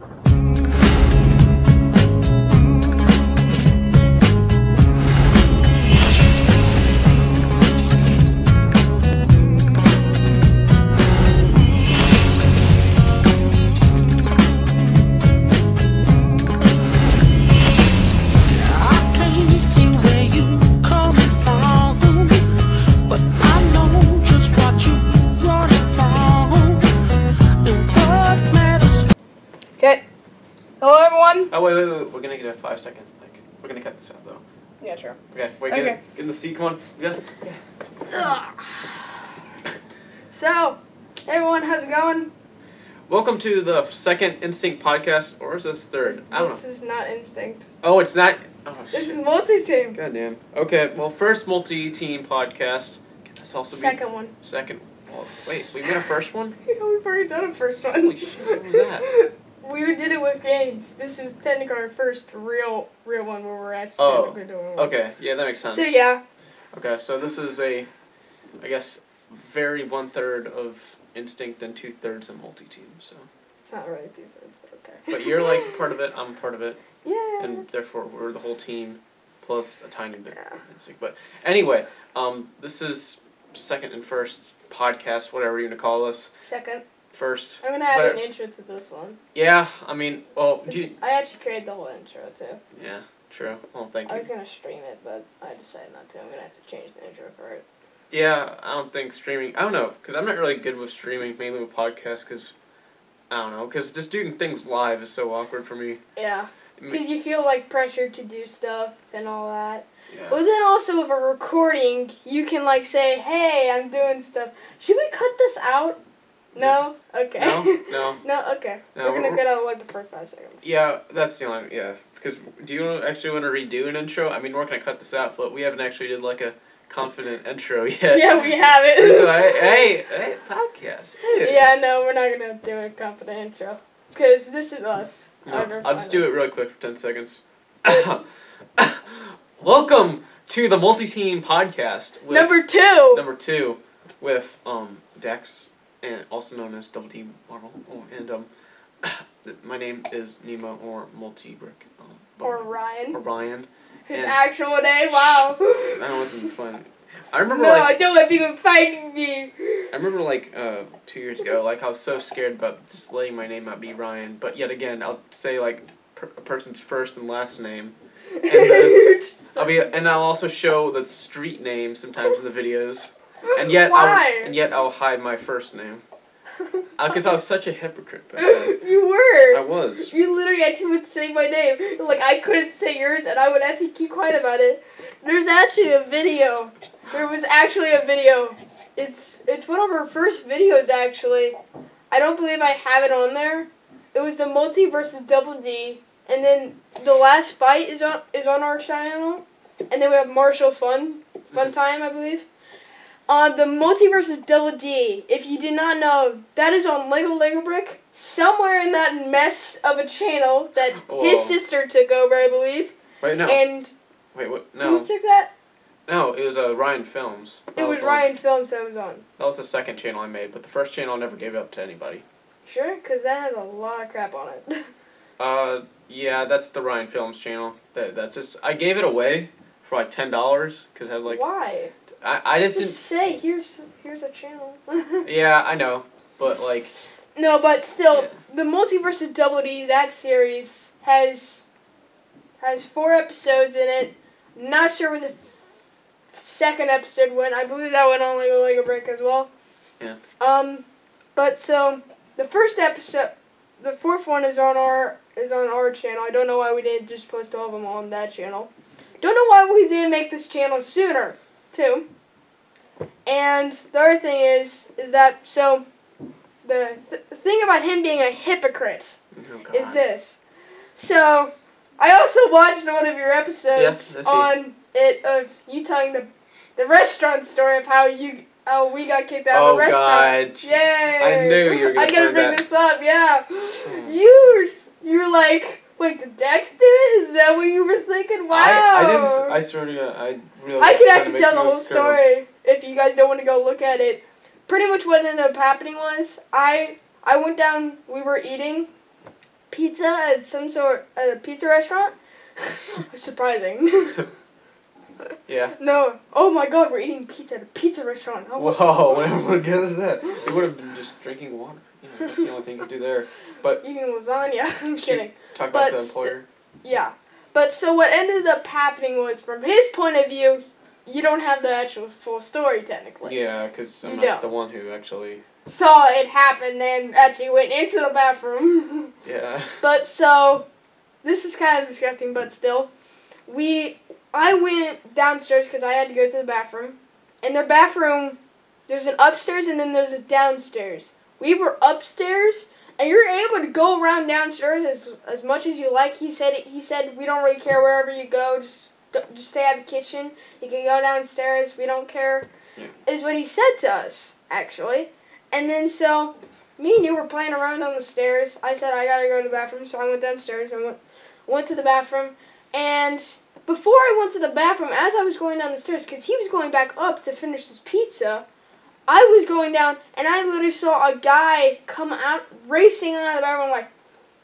Okay. Hello, everyone. Oh, wait. We're gonna get a 5-second. We're gonna cut this out, though. Yeah, sure. Okay, wait, Okay. get in the seat, come on. Yeah. So, everyone, how's it going? Welcome to the second Instinct podcast, or is this third? I don't know. This is not Instinct. Oh, it's not? Oh, This shit. is multi-team. Goddamn. Okay, well, first multi-team podcast. Can this also be? Second one. Second. Well, wait, we got a first one? Yeah, we've already done a first one. Holy shit, what was that? We did it with games. This is technically our first real one where we're actually technically doing one. Okay, yeah, that makes sense. So, yeah. Okay, so this is I guess, very 1/3 of Instinct and 2/3 of multi-team, so. It's not right, these are, but okay. But you're, like, part of it, I'm part of it. Yeah. And therefore, we're the whole team, plus a tiny bit Yeah. of Instinct. But anyway, this is second and first podcast, whatever you're going to call us. Second. First. I'm going to add an intro to this one. Yeah, I mean, well, I actually created the whole intro, too. Yeah, true. Well, thank you. I was going to stream it, but I decided not to. I'm going to have to change the intro for it. Yeah, I don't think streaming, I don't know, because I'm not really good with streaming, mainly with podcasts, because, I don't know, because just doing things live is so awkward for me. Yeah, because you feel, like, pressured to do stuff and all that. Yeah. But then also with a recording, you can, like, say, hey, I'm doing stuff. Should we cut this out? No? Okay. No? No? Okay. No, we're going to cut out, like, the first 5 seconds. Yeah, that's the only, yeah. Because do you actually want to redo an intro? I mean, we're going to cut this out, but we haven't actually did, like, a confident intro yet. Yeah, we have it. So, hey, podcast. Hey. Yeah, no, we're not going to do a confident intro. Because this is us. No, I'll just do it really quick for 10 seconds. Welcome to the multi-team podcast. With Number 2. Number 2 with Dex, and also known as Double D Marvel. Oh, and my name is Nemo or Multi-Brick. Or Ryan. Or Ryan. His actual name, wow. I don't want them to find. I remember I don't want people finding me. I remember 2 years ago, I was so scared about just letting my name not be Ryan, but yet again, I'll say a person's first and last name, and I'll also show the street name sometimes in the videos, and yet I'll hide my first name, because I was such a hypocrite back then. You were. I was. You literally actually would say my name. Like, I couldn't say yours, and I would actually keep quiet about it. There's actually a video. There was actually a video. It's one of our first videos, actually. I don't believe I have it on there. It was the Multi versus Double D, and then the last fight is on our channel, and then we have Marshall Fun Time, I believe. The Multi versus Double D, if you did not know, that is on Lego Brick, somewhere in that mess of a channel that his sister took over, I believe. Wait, no. And wait, what? No. who took that? No, it was Ryan Films. It was Ryan Films that was on. That was the second channel I made, but the first channel I never gave up to anybody. Sure? Because that has a lot of crap on it. Yeah, that's the Ryan Films channel. That just, I gave it away for $10, because I had Why? I just didn't say, here's a channel. Yeah, I know, but No, but still, the Multi versus Double D, that series has 4 episodes in it. Not sure where the second episode went. I believe that went on Lego Brick as well. Yeah. But so the first episode, the 4th one is on our channel. I don't know why we didn't just post all of them on that channel. Don't know why we didn't make this channel sooner, too. And the other thing is that so the thing about him being a hypocrite is this. So I also watched one of your episodes on it of you telling the restaurant story of how we got kicked out of the restaurant. God. Yay! I knew you were going to bring this up, yeah. You're like, wait, did Dex do it? Is that what you were thinking? Wow. I really I could actually tell the whole story if you guys don't want to go look at it. Pretty much what ended up happening was I went down, we were eating, pizza at a pizza restaurant. Surprising. Yeah. No. Oh my God, we're eating pizza at a pizza restaurant. Oh, whoa, what good is that? It would have been just drinking water. You know, that's the only thing you could do there. But eating lasagna. I'm kidding. Talk about the employer. Yeah. But so what ended up happening was, from his point of view, you don't have the actual full story technically. Yeah, because I'm not the one who actually saw it happen and actually went into the bathroom. Yeah. But so, this is kind of disgusting, but still, I went downstairs because I had to go to the bathroom. And their bathroom, there's an upstairs and then there's a downstairs. We were upstairs, and you're able to go around downstairs as much as you like. He said we don't really care wherever you go. Just stay at the kitchen. You can go downstairs. We don't care. Yeah. Is what he said to us, actually. And then so, me and you were playing around on the stairs. I said I gotta go to the bathroom, so I went downstairs and went to the bathroom. And before I went to the bathroom, as I was going down the stairs, because he was going back up to finish his pizza, I was going down, and I literally saw a guy come out, racing out of the bathroom, like,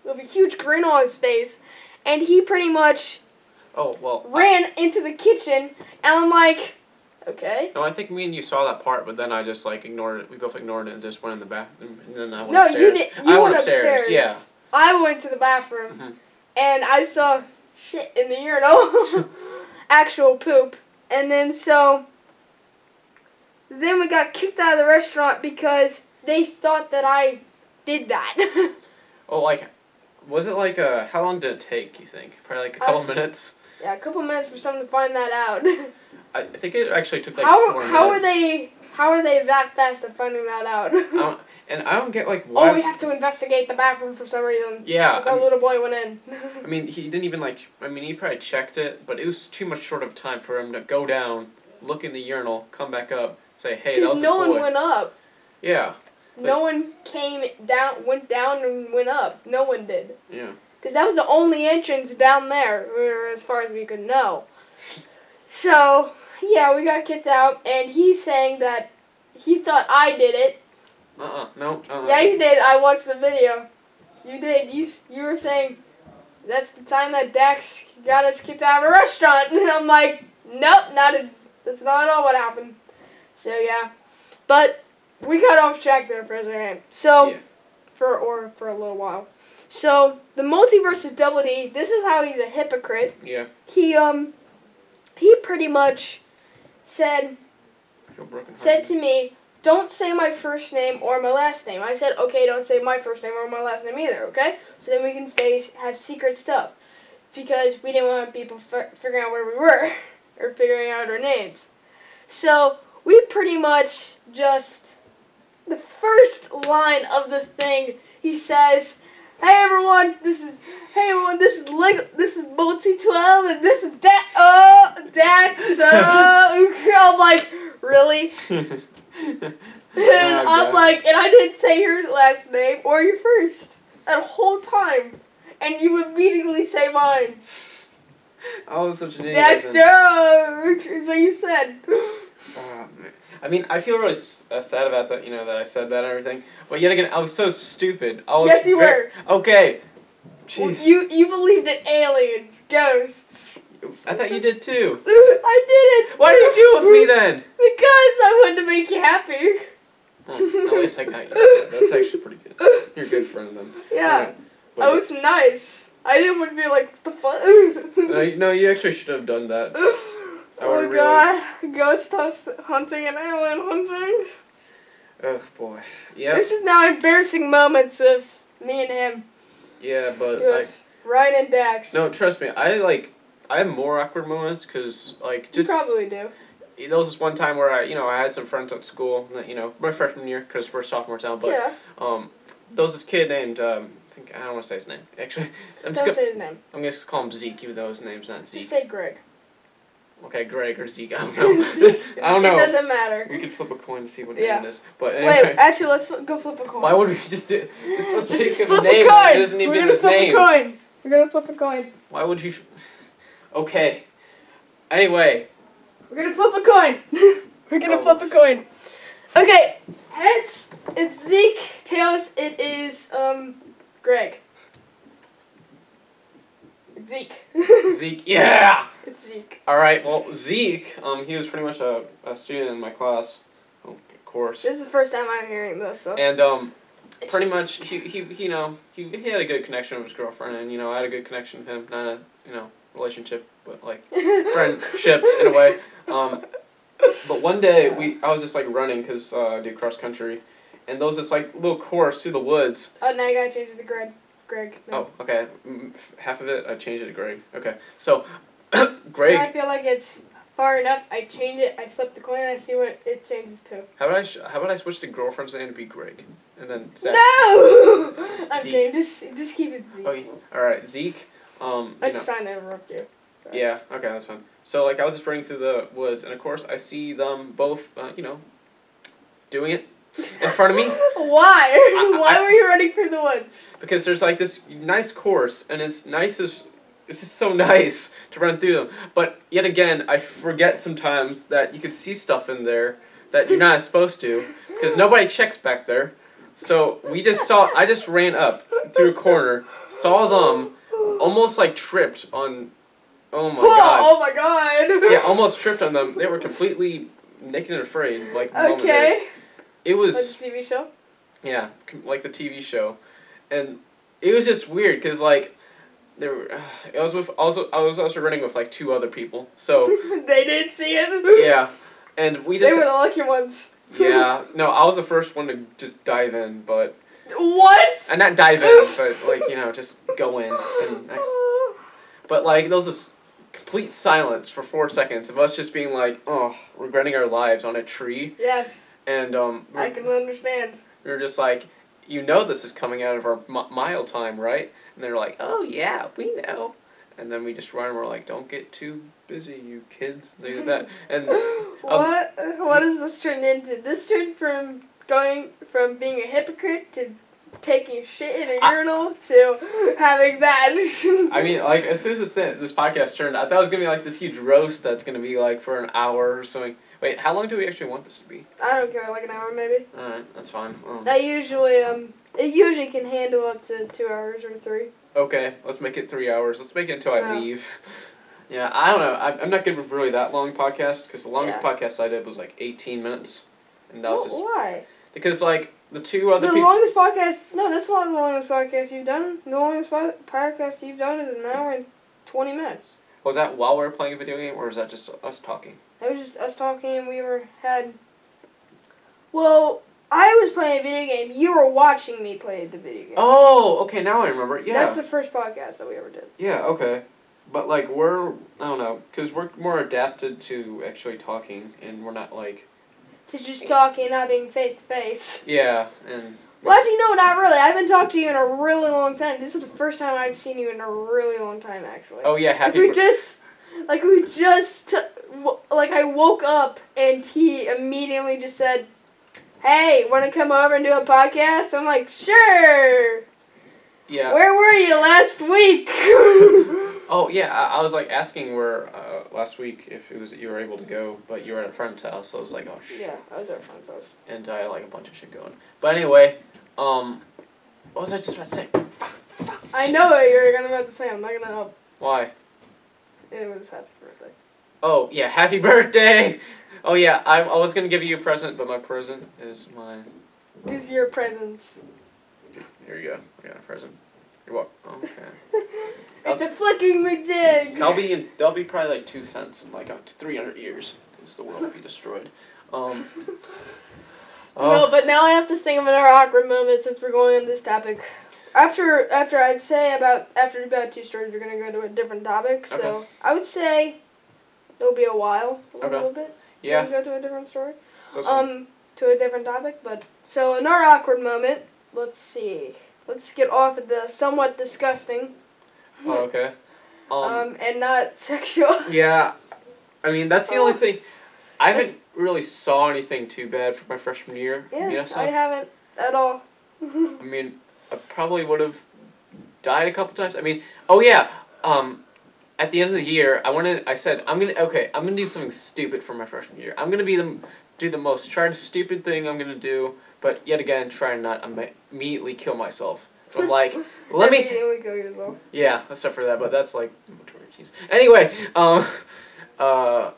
with a huge grin on his face, and he pretty much ran into the kitchen, and I'm like, okay. No, I think me and you saw that part, but then I just, like, ignored it. We both ignored it and just went in the bathroom, and then I went upstairs. No, you went upstairs. Yeah. I went to the bathroom, and I saw shit in the urinal. Actual poop. And then then we got kicked out of the restaurant because they thought that I did that. Oh, like, was it like how long did it take, you think? Probably like a couple minutes? Yeah, a couple minutes for someone to find that out. I think it actually took like 4 minutes. How are they that fast at finding that out? And I don't get like why. Oh, we have to investigate the bathroom for some reason. Yeah. The little boy went in. I mean, he didn't even he probably checked it, but it was too much short of time for him to go down, look in the urinal, come back up, say, hey, that was no this boy. one went up. Yeah. No one went down and went up. No one did. Yeah. Because that was the only entrance down there, as far as we could know. So, yeah, we got kicked out, and he's saying that he thought I did it. No. Yeah, you did. I watched the video. You did. You were saying that's the time that Dax got us kicked out of a restaurant, and I'm like, nope, that's not at all what happened. So yeah, but we got off track there for a second. So for a little while. So the Multiverse of Double D. This is how he's a hypocrite. Yeah. He pretty much said to me, don't say my first name or my last name. I said, okay, don't say my first name or my last name either, okay? So then we can have secret stuff. Because we didn't want people figuring out where we were or figuring out our names. So we pretty much the first line of the thing, he says, hey everyone, this is Multi-12 and this is Dax. I'm like, really? And and I didn't say your last name or your first that whole time, and you immediately say mine. I was such an idiot. Dexter is what you said. Oh, man. I mean, I feel really sad about that. You know that I said that and everything. But yet again, I was so stupid. Yes, you were. Okay. Jeez. Well, you believed in aliens, ghosts. I thought you did too. I didn't. Why did you do it with me then? Because I wanted to make you happy. Well, at least I got you. That's actually pretty good. You're a good friend of them. Yeah. Right. I was nice. I didn't want to be like, what the fuck? No, you actually should have done that. Oh my god. Ghost hunting and alien hunting. Oh boy. Yeah. This is now embarrassing moments with me and him. Yeah, but Ryan and Dax. No, trust me. I have more awkward moments because just. You probably do. There was this one time where I had some friends at school that my freshman year because we're sophomores now, but there was this kid named I don't want to say his name actually. Don't say his name. I'm gonna just call him Zeke even though his name's not Zeke. Just say Greg. Okay, Greg or Zeke. I don't know. I don't know. It doesn't matter. We could flip a coin to see what name it is. But anyway. Wait, actually, let's go flip a coin. Why would we just do? Let's flip a name. A coin. It doesn't even give his name. We're gonna flip a coin. Why would you? Okay. Anyway. We're gonna flip a coin. We're gonna flip a coin. Okay. Heads, it's Zeke. Tails, it is Greg. Zeke. Zeke, yeah! It's Zeke. Alright, well, Zeke, he was pretty much a student in my class, of course. This is the first time I'm hearing this, so. And, pretty much, he had a good connection with his girlfriend, and, I had a good connection with him. Not a, relationship, but, like, friendship, in a way. But one day, I was just, like, running, because I do cross-country, and there was this, like, little course through the woods. Oh, now you gotta change it to Greg. No. Oh, okay. Half of it, I changed it to Greg. Okay. So, Greg. When I feel like it's far enough, I change it, I flip the coin, and I see what it changes to. How about I switch the girlfriend's name to be Greg? And then Zach. No! I'm kidding. Just keep it Zeke. Okay. Alright, Zeke. I'm just trying to interrupt you. Sorry. Yeah, okay, that's fine. So, like, I was just running through the woods, and of course, I see them both, doing it in front of me. Why? Why were you running through the woods? Because there's, like, this nice course, and it's just so nice to run through them. But, yet again, I forget sometimes that you can see stuff in there that you're not supposed to, because nobody checks back there. So, I just ran up through a corner, saw them, almost, like, tripped on, oh my god. Oh my god. Yeah, almost tripped on them. They were completely naked and afraid, like, okay. It was... Like the TV show? Yeah, like the TV show. And it was just weird, because, like, I was also running with, like, 2 other people, so... They didn't see it? Yeah, and we just... They were the lucky ones. Yeah, no, I was the first one to just dive in, but... What? And not dive in, but, like, just go in. But, like, there was this complete silence for 4 seconds of us just being like, regretting our lives on a tree. Yes. And, I can understand. We were just like, this is coming out of our mile time, right? And they're like, oh, yeah, we know. And then we just run and we're like, don't get too busy, you kids. Things like that. And, what does this turn into? This turned from being a hypocrite to taking shit in a urinal to having that. I mean, like, as soon as this podcast turned, I thought it was going to be, like, this huge roast that's going to be, like, for an hour or something. Wait, how long do we actually want this to be? I don't care, like an hour maybe. Alright, that's fine. It usually can handle up to 2 hours or 3. Okay, let's make it 3 hours. Let's make it until I leave. Yeah, I don't know. I'm not good with really that long podcast, because the longest podcast I did was like 18 minutes. And that was just... Why? Because, like, the 2 other people... The longest podcast... No, that's not the longest podcast you've done. The longest podcast you've done is 1 hour and 20 minutes. Was that while we were playing a video game, or is that just us talking? It was just us talking, and we had... Well, I was playing a video game. You were watching me play the video game. Oh, okay, now I remember. Yeah. That's the first podcast that we ever did. Yeah, okay. But, like, I don't know, because we're more adapted to actually talking, and we're not, like... To just talking, not being face-to-face. Yeah, and... Well, actually, no, not really. I haven't talked to you in a really long time. This is the first time I've seen you in a really long time, actually. Oh, yeah, I woke up, and he immediately just said, hey, want to come over and do a podcast? I'm like, sure. Yeah. Where were you last week? Oh, yeah, I was, like, asking where, last week if it was that you were able to go, but you were at a friend's house, so I was like, oh, shit. Yeah, I was at a friend's house. And I had, like, a bunch of shit going. But anyway, what was I just about to say? I know what you're about to say. I'm not going to help. Why? It was happy birthday. Oh, yeah, happy birthday! Oh, yeah, I was going to give you a present, but my present is my... Here's your presents. Here you go. I got a present. You're welcome. Oh, okay. It's a flicking majig! That'll be probably like 2 cents in like 300 years, because the world will be destroyed. No, but now I have to think of another awkward moment since we're going on this topic. After I'd say about 2 stories, we're gonna go to a different topic. So okay. I would say there'll be a while, a little bit. Yeah. To go to a different story. To a different topic, but so another awkward moment. Let's see. Let's get off of the somewhat disgusting. Oh, okay. And not sexual. Yeah. I mean, that's the only thing. I haven't really saw anything too bad for my freshman year. Yeah, I haven't at all. I mean, I probably would have died a couple times. I mean, oh yeah. At the end of the year, I said I'm gonna do something stupid for my freshman year. I'm gonna do the most stupid thing I'm gonna do, but yet again try and not immediately kill myself. I'm like, let me. It would kill you as well. Yeah, except for that, but that's like majority cheese. Anyway,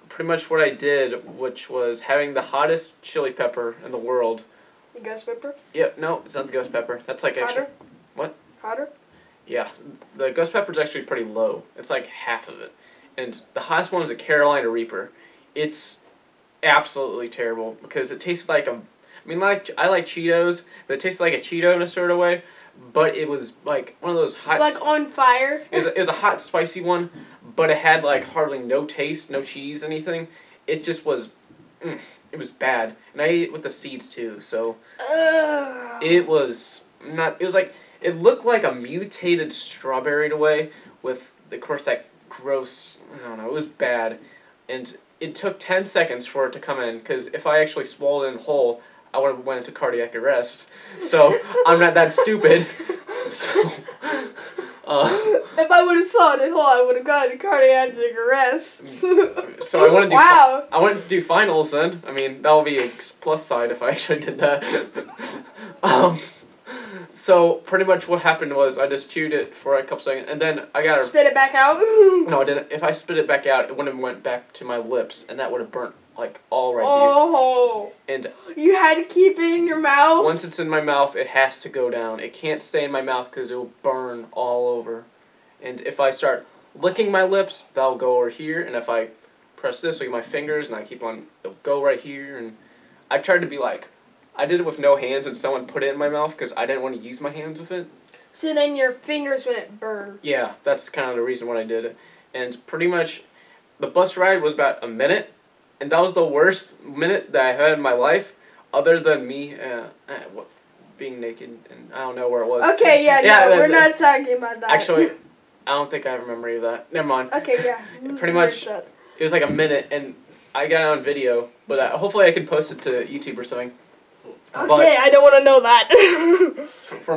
pretty much what I did, which was having the hottest chili pepper in the world. The ghost pepper? Yeah, no, it's not the ghost pepper. That's like extra. Hotter? What? Hotter? Yeah, the ghost pepper's actually pretty low. It's like half of it. And the hottest one is a Carolina Reaper. It's absolutely terrible because it tastes like a... I mean, I like Cheetos, but it tastes like a Cheeto in a sort of way. But it was like one of those hot... Like on fire? It was a hot, spicy one, but it had like hardly no taste, no cheese, anything. It just was... it was bad. And I ate it with the seeds too, so... It was not... It was like... It looked like a mutated strawberry in a way with, of course, that gross... I don't know, it was bad. And it took 10 seconds for it to come in, because if I actually swallowed it whole, I would have went into cardiac arrest. So, I'm not that stupid. So, if I would have swallowed it whole, I would have gotten cardiac arrest. So I want to do. Wow. I want to do finals then. I mean, that will be a plus side if I actually did that. So pretty much what happened was I just chewed it for a couple seconds, and then I got Spit it back out? No, I didn't. If I spit it back out, it wouldn't have went back to my lips, and that would have burnt like all right here. And you had to keep it in your mouth? Once it's in my mouth, it has to go down. It can't stay in my mouth because it will burn all over. And if I start licking my lips, that'll go over here, and if I press this with my fingers and I keep on, it'll go right here. And I tried to be like, I did it with no hands, and someone put it in my mouth because I didn't want to use my hands with it. So then your fingers wouldn't burn. Yeah, that's kind of the reason why I did it. And pretty much, the bus ride was about a minute, and that was the worst minute that I had in my life, other than me being naked, and I don't know where it was. Okay, no, we're not talking about that. Actually, I don't think I remember any of that. Never mind. Okay, yeah. Pretty much, it was like a minute, and I got it on video, but hopefully I can post it to YouTube or something. Okay, but I don't want to know that.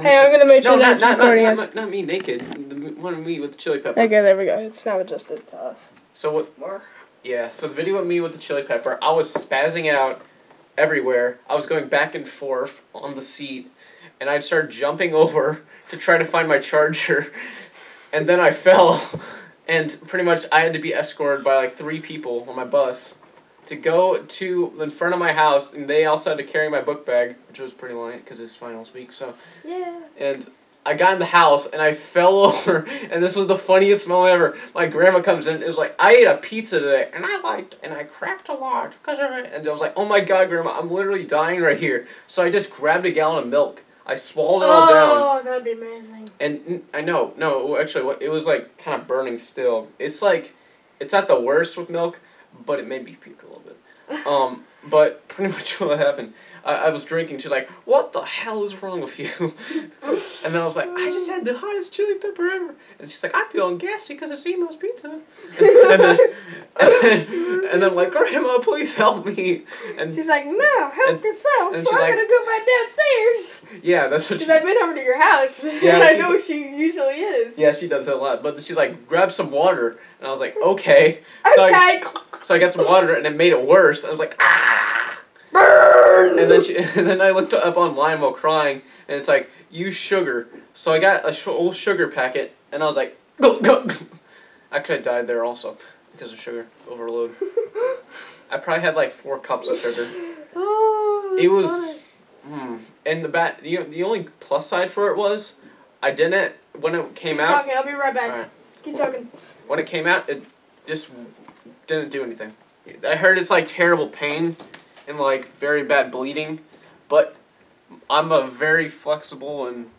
Hey, I'm gonna make sure that's recording us. Not me naked. The one of me with the chili pepper. Okay, there we go. It's now adjusted to us. So what? More. Yeah. So the video of me with the chili pepper, I was spazzing out everywhere. I was going back and forth on the seat, and I'd start jumping over to try to find my charger, and then I fell, and pretty much I had to be escorted by like 3 people on my bus to go to in front of my house, and they also had to carry my book bag, which was pretty light because it's finals week. So yeah. And I got in the house and I fell over, and this was the funniest moment ever. My grandma comes in and is like, "I ate a pizza today, and I crapped a lot because of it." And I was like, "Oh my God, Grandma, I'm literally dying right here." So I just grabbed a gallon of milk. I swallowed it all down. Oh, that'd be amazing. And I know, no, actually, it was like kind of burning still. It's like, it's not the worst with milk, but it made me puke a little bit. But pretty much what happened, I was drinking. She's like, "What the hell is wrong with you?" And then I was like, "I just had the hottest chili pepper ever." And she's like, "I'm feeling gassy because it's Emo's pizza." And then I'm like, "Grandma, please help me." And she's like, "No, help yourself. And so I'm gonna go back downstairs." Yeah, that's what. Because I've been over to your house. Yeah, I know she usually is. Yeah, she does that a lot. But she's like, "Grab some water," and I was like, "Okay." Okay. So I got some water, and it made it worse. I was like, "Ah!" Burn! And then I looked up online while crying, and it's like, "Use sugar." So I got a old sugar packet, and I was like, "Go, go." Actually, I died there also because of sugar overload. I probably had like 4 cups of sugar. Oh, that's it was, and the only plus side for it was, I didn't when it came out. Keep talking. I'll be right back. Right. Keep talking. When it came out, it just didn't do anything. I heard it's like terrible pain and like very bad bleeding, but I'm a very flexible and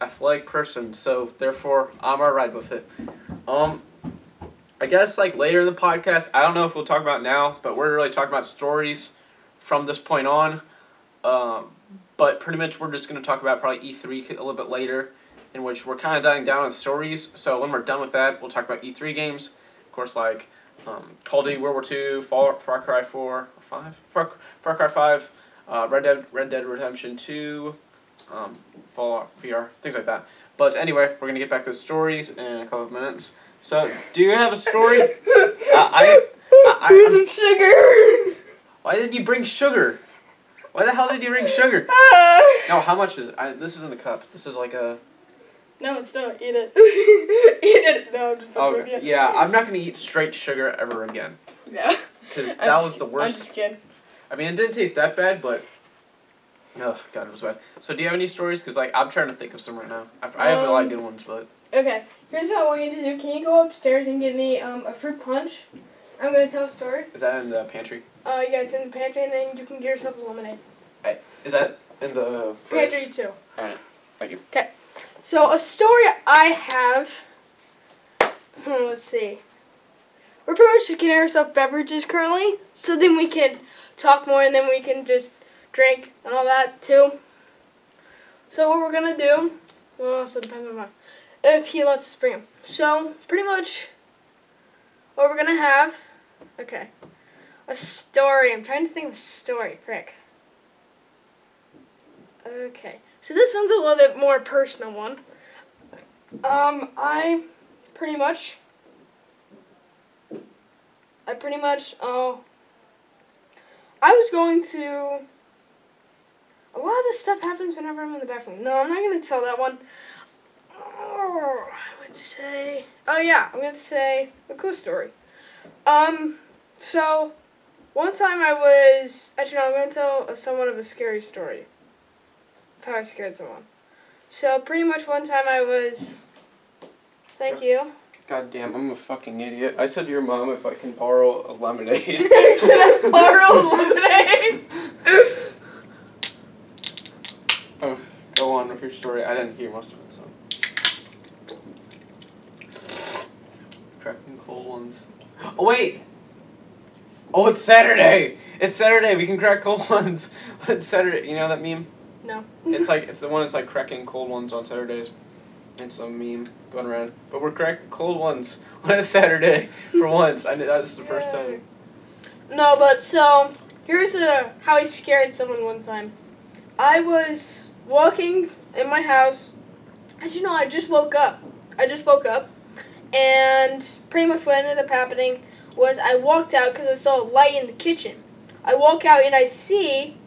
athletic person, so therefore I'm alright with it. I guess like later in the podcast, I don't know if we'll talk about it now, but we're really talking about stories from this point on. But pretty much we're just going to talk about probably E3 a little bit later, in which we're kind of dying down on stories. So when we're done with that, we'll talk about E3 games. Of course, like Call of Duty World War II, Far Cry 4, 5? Far Cry 5, Red Dead Redemption 2, Fallout VR, things like that. But anyway, we're going to get back to the stories in a couple of minutes. So, do you have a story? Here's some sugar. Why did you bring sugar? Why the hell did you bring sugar? No, how much is it? This isn't a cup. This is like a No, it's not. Eat it. Eat it. No, I'm just fucking with you. Yeah, I'm not gonna eat straight sugar ever again. Yeah. Because that was the worst. I'm just kidding. I mean, it didn't taste that bad, but oh god, it was bad. So, do you have any stories? Because like I'm trying to think of some right now. I have a lot of good ones, but okay. Here's what I want you to do. Can you go upstairs and get me a fruit punch? I'm gonna tell a story. Is that in the pantry? Yeah, it's in the pantry, and then you can get yourself a lemonade. Hey, is that in the fridge? Pantry too. All right, thank you. Okay. So a story I have. Let's see. We're pretty much just getting ourselves beverages currently, so then we can talk more, and then we can just drink and all that too. So what we're gonna do, well, also depends on if he lets us bring him. So pretty much, what we're gonna have, okay, a story. I'm trying to think of a story, frick. Okay, so this one's a little bit more personal one. I pretty much, I was going to, a lot of this stuff happens whenever I'm in the bathroom. No, I'm not going to tell that one. Oh, I would say, oh yeah, I'm going to say a cool story. So, one time I was, actually no, I'm going to tell somewhat of a scary story. Of how I scared someone. So, pretty much one time I was, thank you. God damn, I'm a fucking idiot. I said to your mom if I can borrow a lemonade. Can I borrow lemonade? Oh, go on with your story. I didn't hear most of it, so. Cracking cold ones. Oh, wait! Oh, it's Saturday! It's Saturday, we can crack cold ones. It's Saturday. You know that meme? No. It's the one that's like cracking cold ones on Saturdays. It's a meme going around. But we're cracking cold ones on a Saturday for once. I knew that was the first time. No, but so here's how I scared someone one time. I was walking in my house. As you know, I just woke up. And pretty much what ended up happening was I walked out because I saw a light in the kitchen. I walk out and I see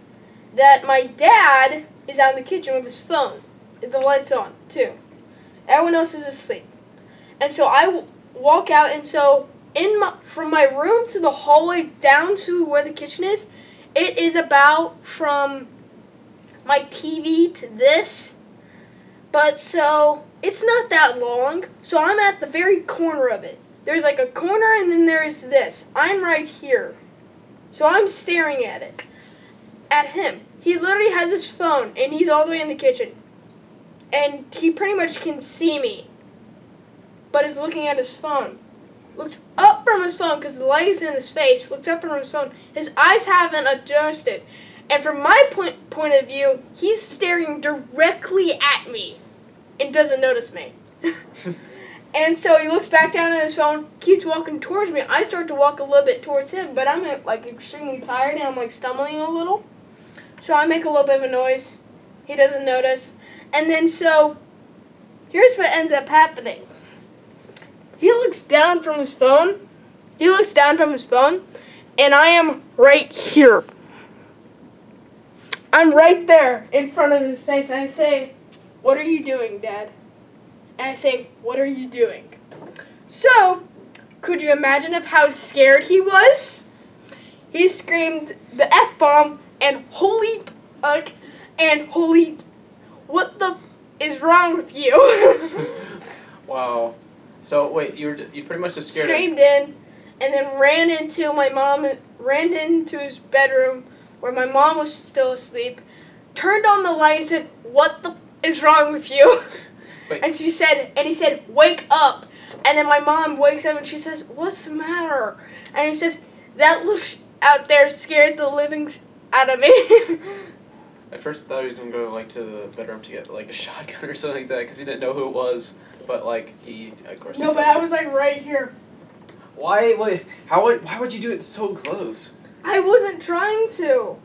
that my dad is out in the kitchen with his phone. The light's on, too. Everyone else is asleep. And so I walk out, and so from my room to the hallway down to where the kitchen is, it is about from my TV to this. But so it's not that long. So I'm at the very corner of it. There's like a corner, and then there's this. I'm right here. So I'm staring at it. At him. He literally has his phone, and he's all the way in the kitchen. And he pretty much can see me, but is looking at his phone. Looks up from his phone because the light is in his face. Looks up from his phone. His eyes haven't adjusted. And from my point of view, he's staring directly at me and doesn't notice me. And so he looks back down at his phone, keeps walking towards me. I start to walk a little bit towards him, but I'm like extremely tired and I'm like stumbling a little. So I make a little bit of a noise. He doesn't notice. And then so, here's what ends up happening. He looks down from his phone. And I am right here. I'm right there in front of his face. And I say, "What are you doing, Dad?" And I say, "What are you doing?" So, could you imagine how scared he was? He screamed the F-bomb and holy fuck and holy... What the is wrong with you? Wow. So wait, you pretty much just scared Screamed in, and then ran into his bedroom where my mom was still asleep. Turned on the light and said, "What the is wrong with you?" Wait. And he said, "Wake up." And then my mom wakes up and she says, "What's the matter?" And he says, "That look out there scared the living out of me." At first, I thought he was gonna go like to the bedroom to get like a shotgun or something like that because he didn't know who it was. But like he, of course. No, but I was like right here. Why? Wait. Why would you do it so close? I wasn't trying to.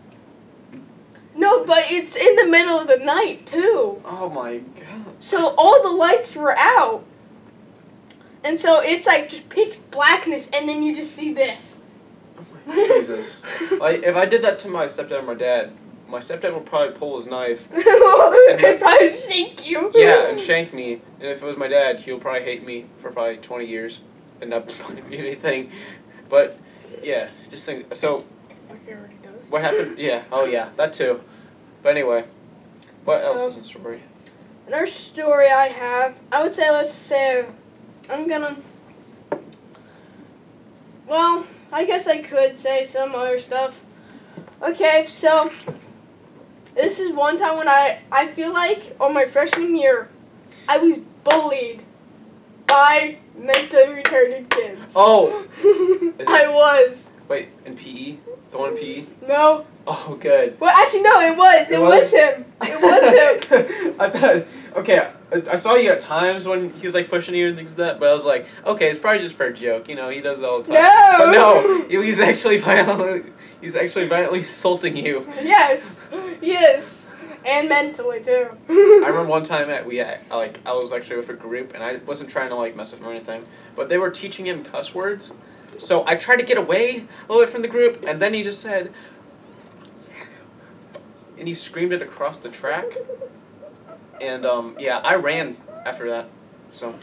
No, but it's in the middle of the night too. Oh my god. So all the lights were out, and so it's like just pitch blackness, and then you just see this. Oh my Jesus. Like if I did that to my stepdad or my dad, my stepdad would probably pull his knife. He'd probably shank you. Yeah, and shank me. And if it was my dad, he'll probably hate me for probably 20 years and not do anything. But yeah, just think. So, what happened? Yeah. Oh yeah, that too. But anyway, what else is in the story? Another story I have, I would say, let's say, well, I guess I could say some other stuff. Okay, so, this is one time when I feel like, on my freshman year, I was bullied by mentally retarded kids. Oh! I was. Wait, in PE? The one in PE? No. Oh, good. Well, actually, no, it was. It was him. It was him. I thought, okay, I saw you at times when he was like pushing you and things like that, but I was like, okay, it's probably just for a joke. You know, he does it all the time. No. But no, he's actually violently assaulting you. Yes. Yes. And mentally too. I remember one time I was actually with a group and I wasn't trying to like mess with him or anything, but they were teaching him cuss words. So I tried to get away a little bit from the group, and then he just said, and he screamed it across the track. And yeah, I ran after that. So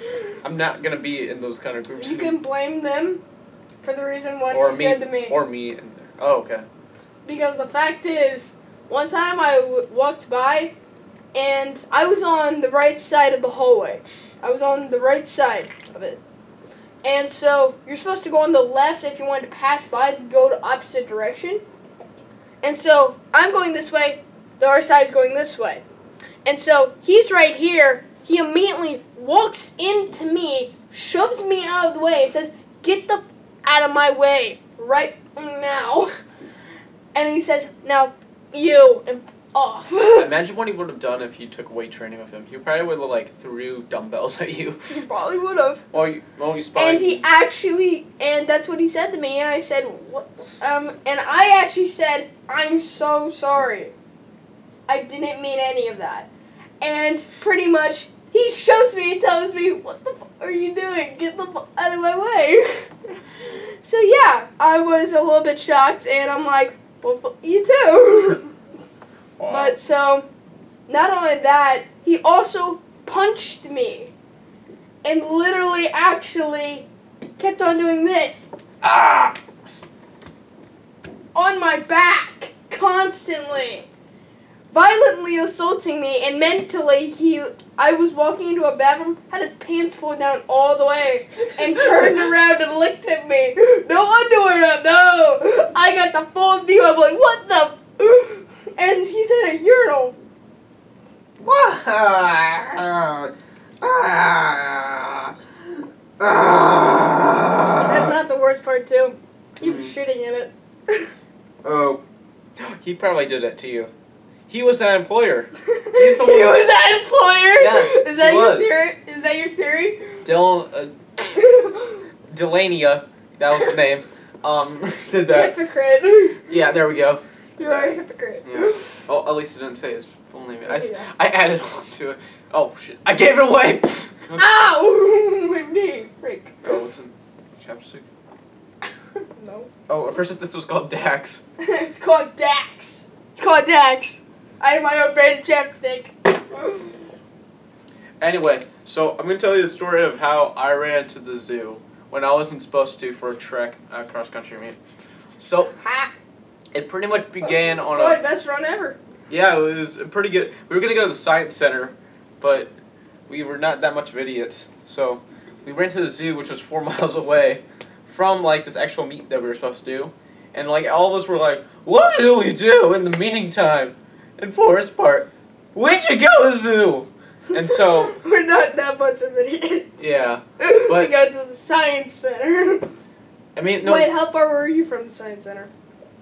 I'm not gonna be in those kind of groups. You can blame them for the reason what or he me, said to me. Or me. Oh, okay. Because the fact is, one time I walked by, and I was on the right side of the hallway. I was on the right side of it. And so, you're supposed to go on the left if you wanted to pass by, go to opposite direction. And so, I'm going this way, the other side is going this way. And so, he's right here, he immediately walks into me, shoves me out of the way, and says, "Get the out of my way, right now." And he says, "Now, you," and off. Imagine what he would have done if you took weight training with him. He probably would have like threw dumbbells at you. He probably would have. Well, you spotted. And he actually, and that's what he said to me. And I said, "What?" And I actually said, "I'm so sorry. I didn't mean any of that." And pretty much, he shoves me and tells me, "What the fuck are you doing? Get the fuck out of my way." So yeah, I was a little bit shocked, and I'm like, "Well, you too." Wow. But so, not only that, he also punched me. And literally, actually, kept on doing this. Ah! On my back. Constantly. Violently assaulting me. And mentally, I was walking into a bathroom, had his pants pulled down all the way. And turned around and looked at me. "No underwear, no." I got the full view. I'm like, "What the?" And he's in a urinal. That's not the worst part, too. He was shitting in it. Oh. He probably did that to you. He was that employer. He was that employer? Yes, Is that he your was. theory? Is that your theory? Delania, that was his name, did that. Hypocrite. Yeah, there we go. You are a hypocrite. Yeah. Oh, at least it didn't say his full name. Yeah. I added on to it. Oh, shit. I gave it away! Ow! My knee. Freak. Oh, it's in chapstick? No. Oh, at first this was called Dax. It's called Dax. It's called Dax. I have my own brand of chapstick. Anyway, so I'm going to tell you the story of how I ran to the zoo when I wasn't supposed to for a trek, cross-country meet. So, Ha! it pretty much began on Probably best run ever. Yeah, it was pretty good. We were going to go to the science center, but we were not that much of idiots. So, we ran to the zoo, which was 4 miles away from, like, this actual meet that we were supposed to do. And, like, all of us were like, what should we do in the meeting time in Forest Park? We should go to the zoo! And so... We're not that much of idiots. Yeah. We But, go to the science center. I mean, no... Wait, how far were you from the science center?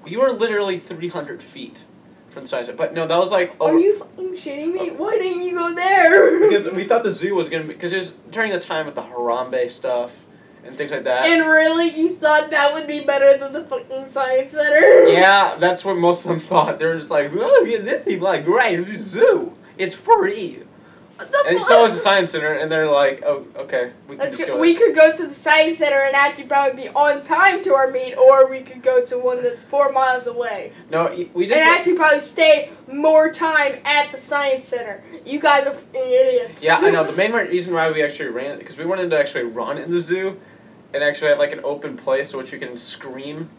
We were literally 300 feet from the science center. But, no, that was, like... Are you fucking shitting me? Why didn't you go there? Because we thought the zoo was going to be... Because it was during the time with the Harambe stuff and things like that. And really, you thought that would be better than the fucking science center? Yeah, that's what most of them thought. They were just like, oh, yeah, this seems like great, it's a zoo. It's free. And so is the Science Center, and they're like, oh, okay, we can just go. We could go to the Science Center and actually probably be on time to our meet, or we could go to one that's 4 miles away. No, we just. And actually probably stay more time at the Science Center. You guys are idiots. Yeah, I know. The main reason why we actually ran, because we wanted to actually run in the zoo, and actually have like an open place which you can scream.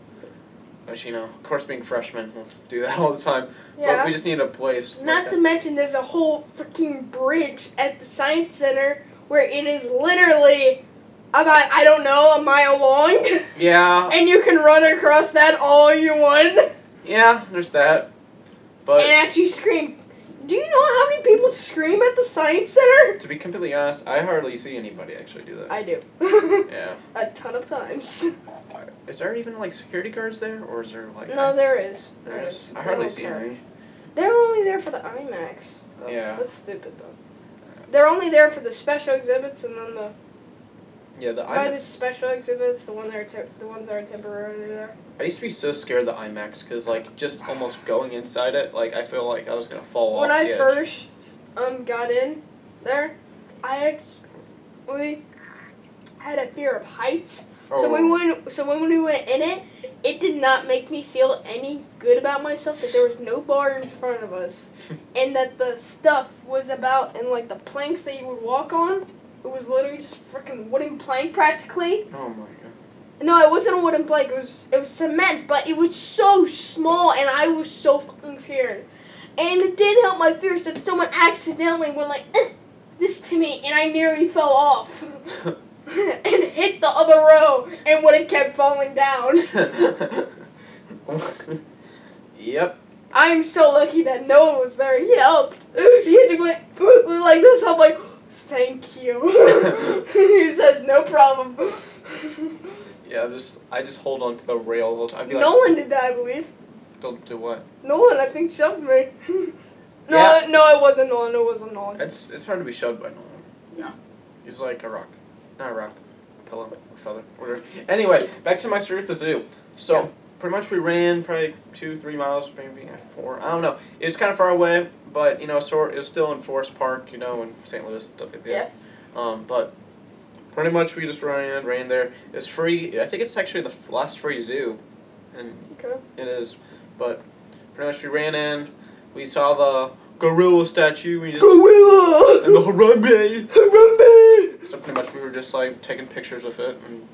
Which, you know, of course, being freshmen, we'll do that all the time. Yeah. But we just need a place. Not to mention, there's a whole freaking bridge at the Science Center where it is literally about, I don't know, a mile long. Yeah. And you can run across that all you want. Yeah, there's that. But And actually scream. Do you know how many people scream at the Science Center? to be completely honest, I hardly see anybody actually do that. I do. Yeah. A ton of times. Is there even like security guards there, or is there like? No, there is. There is. I hardly see any. They're only there for the IMAX. Though. Yeah. That's stupid though. They're only there for the special exhibits, and then by the special exhibits, the ones that are temporarily there. I used to be so scared of the IMAX because like just almost going inside it, like I feel like I was gonna fall off When the I edge. first got in there, I actually had a fear of heights. Oh. So when we went in it, it did not make me feel any good about myself that there was no bar in front of us, and that the stuff was about and like the planks that you would walk on. It was literally just freaking wooden plank practically. Oh my god. No, it wasn't a wooden plank. It was cement, but it was so small, and I was so fucking scared. And it did help my fears that someone accidentally went like this to me, and I nearly fell off. And hit the other row and would have kept falling down. Yep. I'm so lucky that no one was there. He helped. He had to go like this. I'm like, thank you. He says, no problem. Yeah, I just hold on to the rail all the time. I'd be like, Nolan did that, I believe. Don't do what? Nolan, I think, shoved me. No, Yeah. no, it wasn't Nolan. It wasn't Nolan. It's hard to be shoved by Nolan. Yeah. He's like a rock. Not a rock. A pillow. A feather. Whatever. Anyway, back to my story at the zoo. So, pretty much we ran probably 2-3 miles, maybe 4. I don't know. It was kind of far away, but, you know, it was still in Forest Park, you know, in St. Louis, stuff like that. Yeah. But pretty much we just ran there. It's free. I think it's actually the last free zoo. And Okay. it is. But pretty much we ran in. We saw the gorilla statue. We just Gorilla! and the Harambe. Harambe! So pretty much we were just like taking pictures of it and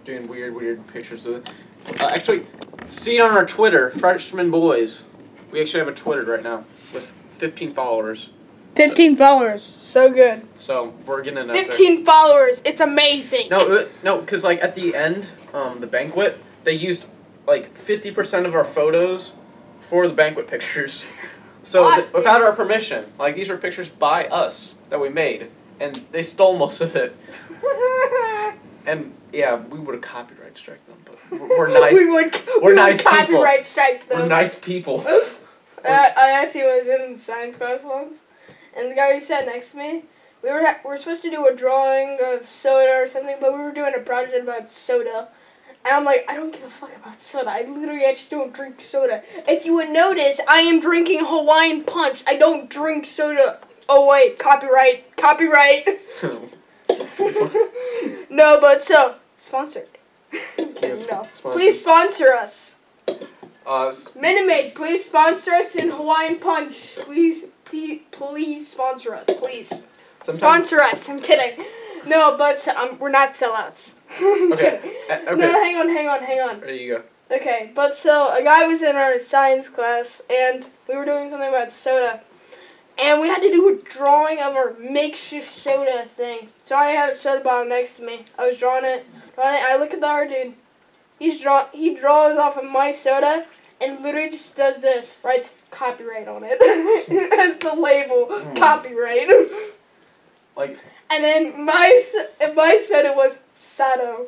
doing weird pictures of it. Actually, see on our Twitter, Freshman Boys. We actually have a Twitter right now with 15 followers. 15 followers. So good. So we're getting it up there. 15 followers. It's amazing. No, because like at the end, the banquet, they used like 50% of our photos for the banquet pictures. So without our permission, like these were pictures by us that we made, and they stole most of it. And yeah, we would have copyright struck them, but we're nice. We're nice people. Copyright strike them. We're nice people. I actually was in science class once, and the guy who sat next to me, we were supposed to do a drawing of soda or something, but we were doing a project about soda. And I'm like, I don't give a fuck about soda. I literally actually don't drink soda. If you would notice, I am drinking Hawaiian Punch. I don't drink soda. Oh wait, copyright. No, but so, sponsored. No. Please sponsor us. Minute Maid, please sponsor us in Hawaiian Punch. Please sponsor us, please. Sponsor us. I'm kidding. No, but we're not sellouts. Okay. No, hang on. There you go. Okay, but so a guy was in our science class, and we were doing something about soda, and we had to do a drawing of our makeshift soda thing. So I had a soda bottle next to me. I was drawing it. I look at the other dude. He draws off of my soda, and literally just does this. Writes copyright on it as the label. Copyright. Like. And then my soda was Sato.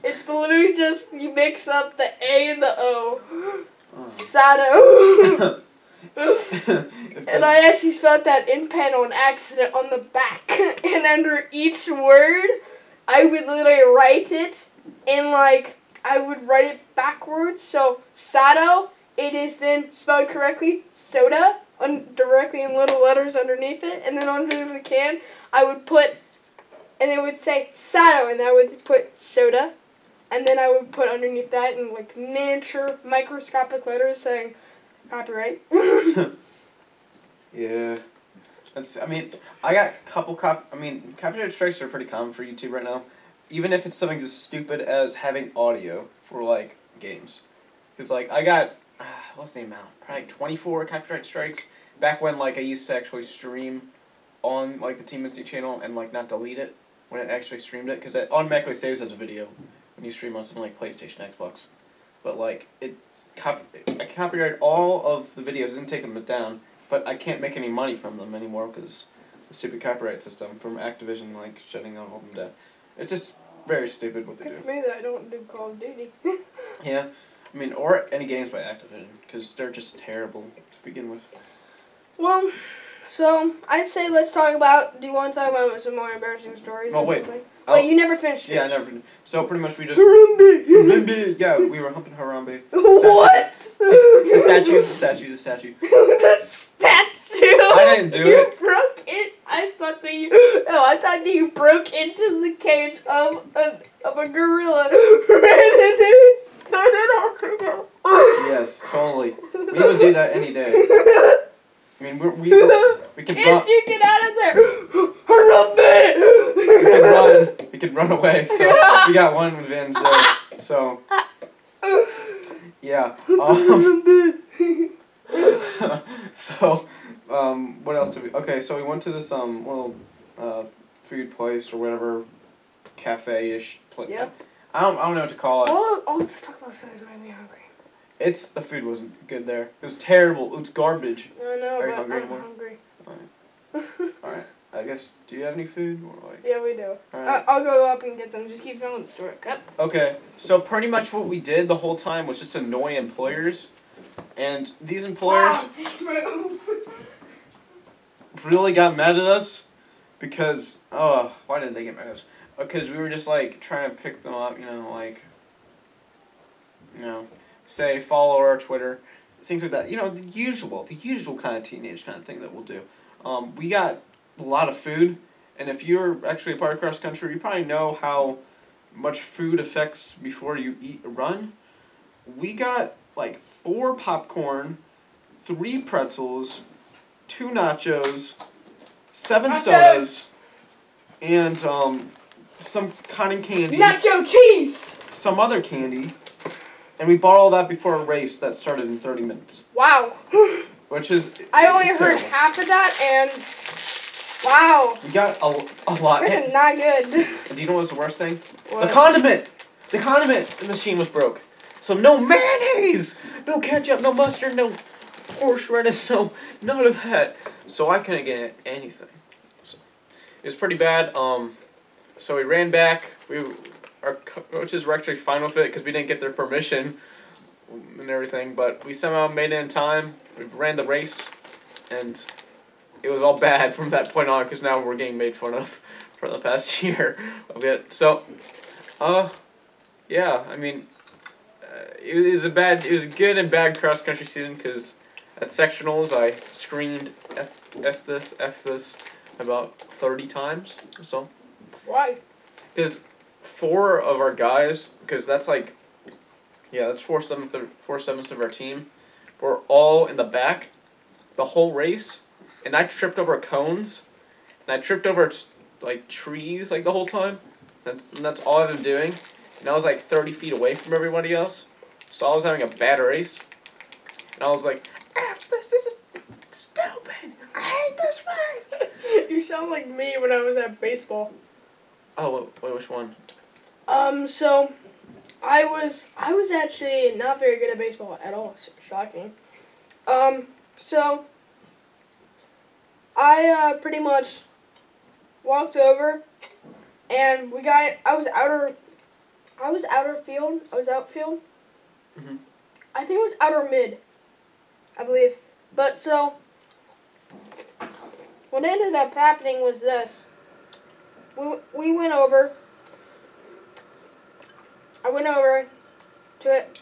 It's literally just you mix up the A and the O. Sato. And I actually spelled that in pen on accident on the back. And under each word, I would literally write it in I would write it backwards. So Sato, it is then spelled correctly soda. directly in little letters underneath it, and then under the can, I would put, and it would say Sato, and I would put soda, and then I would put underneath that in like miniature microscopic letters saying copyright. Yeah. I mean, I got a couple copyright strikes are pretty common for YouTube right now. Even if it's something as stupid as having audio for, like, games. Because, like, I got, what's the amount? Probably like 24 copyright strikes. Back when, like, I used to actually stream on, like, the Team Instinct channel and, like, not delete it when it actually streamed it. Because it automatically saves as a video when you stream on something like PlayStation, Xbox. But, like, I copyrighted all of the videos. I didn't take them down. But I can't make any money from them anymore because the stupid copyright system from Activision, like, shutting all of them down. It's just very stupid what they do. Good for me that I don't do Call of Duty. Yeah. I mean, or any games by Activision, because they're just terrible to begin with. Well, so I'd say let's talk about, do you want to talk about some more embarrassing stories or something? Wait, you never finished yours. Yeah, I never finished. So pretty much we just... Harambe! Yeah, we were humping Harambe. What? The statue. The statue! I didn't do it. You broke it. I thought that you broke into the cage of a gorilla right and it started off to go. Yes, totally. We would do that any day. I mean, we can run. You get out of there! Harambe! We could run away. So we got one revenge there. So yeah. So what else did we? Okay, so we went to this little food place or whatever, cafe-ish place. Yeah. I don't know what to call it. Oh, let's talk about food. It's making me hungry. The food wasn't good there. It was terrible. It was garbage. I know, Are you but hungry I'm anymore? hungry. Alright. I guess, do you have any food? Or like? Yeah, we do. Alright. I'll go up and get some. Just keep telling the story, okay? Okay, so pretty much what we did the whole time was just annoy employers. And these employers really got mad at us because, why did they get mad at us? Because we were just, like, trying to pick them up, say, follow our Twitter, things like that. The usual kind of teenage kind of thing that we'll do. We got a lot of food, and if you're actually a part of cross country, you probably know how much food affects before you eat a run. We got, like, 4 popcorn, 3 pretzels, 2 nachos, 7 sodas, and some cotton candy. Nacho cheese! Some other candy. And we bought all that before a race that started in 30 minutes. Wow. Which is... I only heard half of that, and... Wow. We got a lot. This is not good. Do you know what's the worst thing? What? The condiment! The condiment machine was broke. So no mayonnaise! No ketchup, no mustard, no horseradish, none of that. So I couldn't get anything. So it was pretty bad. So we ran back. Our coaches were actually fine with it because we didn't get their permission and everything. But we somehow made it in time. We ran the race. And it was all bad from that point on because now we're getting made fun of for the past year a bit. So, yeah, I mean... It was a good and bad cross country season because at sectionals I screamed F this about 30 times or so. Why? Because 4 of our guys, because that's like, yeah, that's 4/7 of our team, were all in the back the whole race, and I tripped over cones, and I tripped over like trees like the whole time. That's all I've been doing, and I was like 30 feet away from everybody else. So I was having a bad race, and I was like, F this is stupid, I hate this race. You sound like me when I was at baseball. Oh, wait, which one? So, I was actually not very good at baseball at all, shocking. So, I, pretty much walked over, and I was outfield. Mm-hmm. I think it was outer mid, I believe. But so, what ended up happening was this. We went over. I went over to it.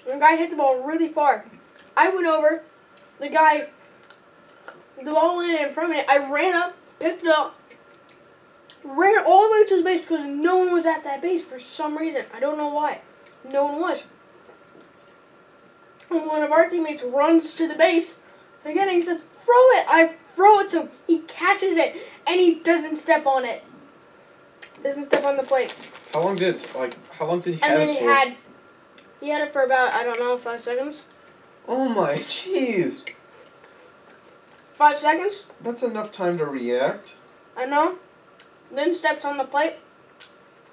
And the guy hit the ball really far. I went over. The guy The ball landed in front of me. I ran up, picked it up, ran all the way to the base because no one was at that base for some reason. I don't know why. No one was. And one of our teammates runs to the base again and he says, throw it. I throw it to him. He catches it and he doesn't step on it. Doesn't step on the plate. How long did he have it for? And then he had it for about, I don't know, 5 seconds. Oh my jeez. 5 seconds? That's enough time to react. I know. Then steps on the plate.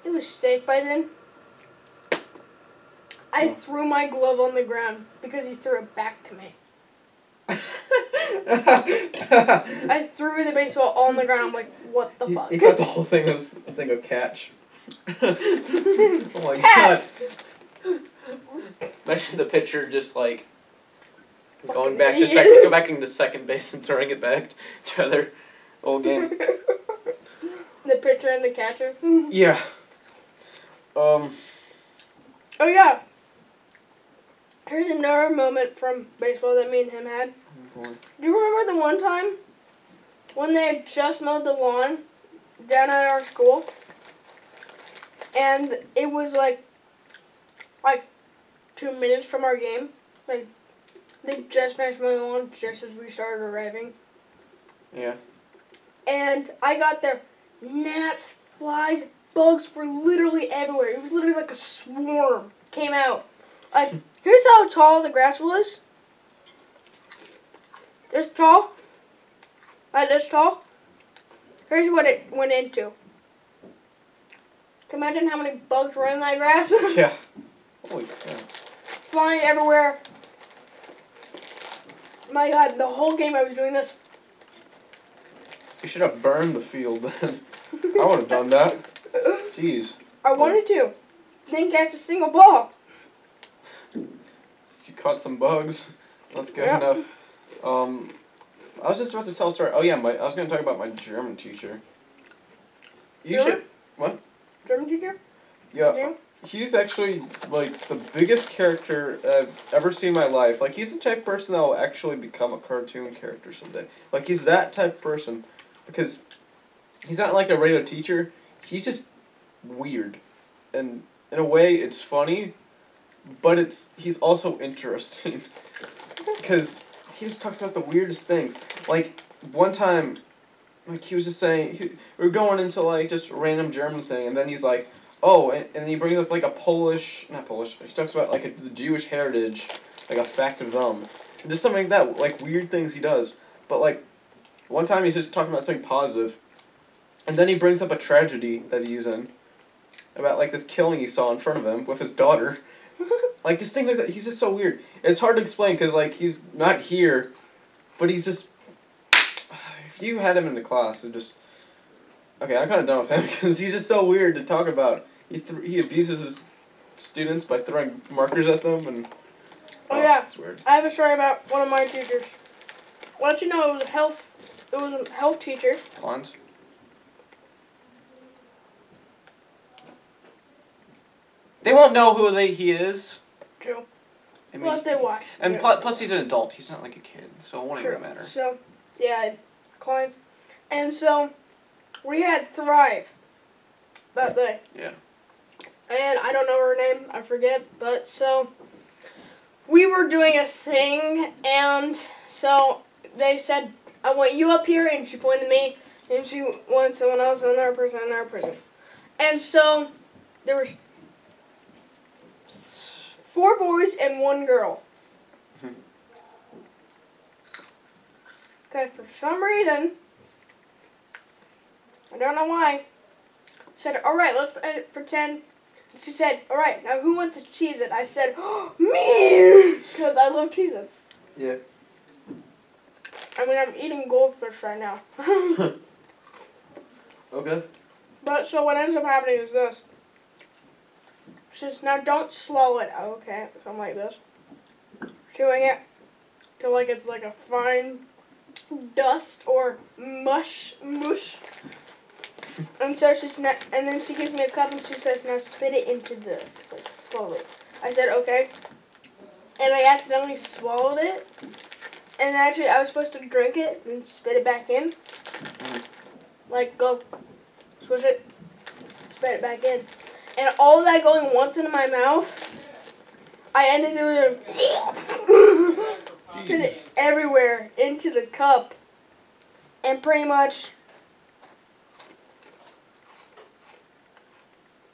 It was safe by then. I threw my glove on the ground because he threw it back to me. I threw the baseball on the ground. I'm like, what the fuck? You thought the whole thing was a thing of catch. Oh my god. Imagine the pitcher just like going back to go back into second base and throwing it back to each other all game. The pitcher and the catcher. Yeah. Oh yeah. Here's another moment from baseball that me and him had. Oh, do you remember the one time when they had just mowed the lawn down at our school? And it was like 2 minutes from our game. Like, they just finished mowing the lawn just as we started arriving. Yeah. And I got there. Gnats, flies, bugs were literally everywhere. It was literally like a swarm came out. Like, here's how tall the grass was. This tall. Like this tall. Here's what it went into. Can you imagine how many bugs were in that grass? Yeah. Holy crap. Flying everywhere. My god, the whole game I was doing this. You should have burned the field then. I would have done that. Jeez. I wanted to. Didn't catch a single ball. You caught some bugs. That's good Yep. enough. I was just about to tell a story. Oh yeah, I was going to talk about my German teacher. You should... What? German teacher? Yeah. German? He's actually, like, the biggest character I've ever seen in my life. Like, he's the type of person that will actually become a cartoon character someday. Like, he's that type of person. Because he's not like a regular teacher. He's just weird. And in a way, it's funny. But he's also interesting. Because he just talks about the weirdest things. Like, one time, like, he was just saying... we were going into, like, just a random German thing. And then he's like... Oh, and he brings up, like, not Polish, he talks about, like, the Jewish heritage, like, a fact of them. And just something like that, like, weird things he does. But, like, one time he's just talking about something positive, and then he brings up a tragedy that he's in, about, like, this killing he saw in front of him with his daughter. Like, just things like that. He's just so weird. It's hard to explain, because, like, he's not here, but he's just... If you had him in the class, it just... Okay, I'm kind of done with him because he's just so weird to talk about. He abuses his students by throwing markers at them and... Oh yeah, it's weird. I have a story about one of my teachers. I'll let you know it was a health teacher. Hans? They won't know who he is. True. I mean, Well, if they watch. And yeah. plus he's an adult. He's not like a kid, so it won't even matter. So, yeah, clients. And so... We had Thrive that day. Yeah. And I don't know her name, I forget, but so we were doing a thing, and so they said, I want you up here, and she pointed at me, and she wanted someone else, another person. And so there was 4 boys and 1 girl. Okay, for some reason, I don't know why. Said, all right, let's pretend. She said, all right, now who wants to Cheez-It? I said, oh, me! Because I love Cheez-Its. Yeah. I mean, I'm eating goldfish right now. Okay. But so what ends up happening is this. She says, now don't swallow it. Okay, so I'm like this. Chewing it till like it's like a fine dust or mush. And so and then she gives me a cup and she says, now spit it into this, like, slowly. I said, okay. And I accidentally swallowed it. And actually, I was supposed to drink it and spit it back in. Like, go, swish it, spit it back in. And all that going once into my mouth, I ended up spit it everywhere into the cup. And pretty much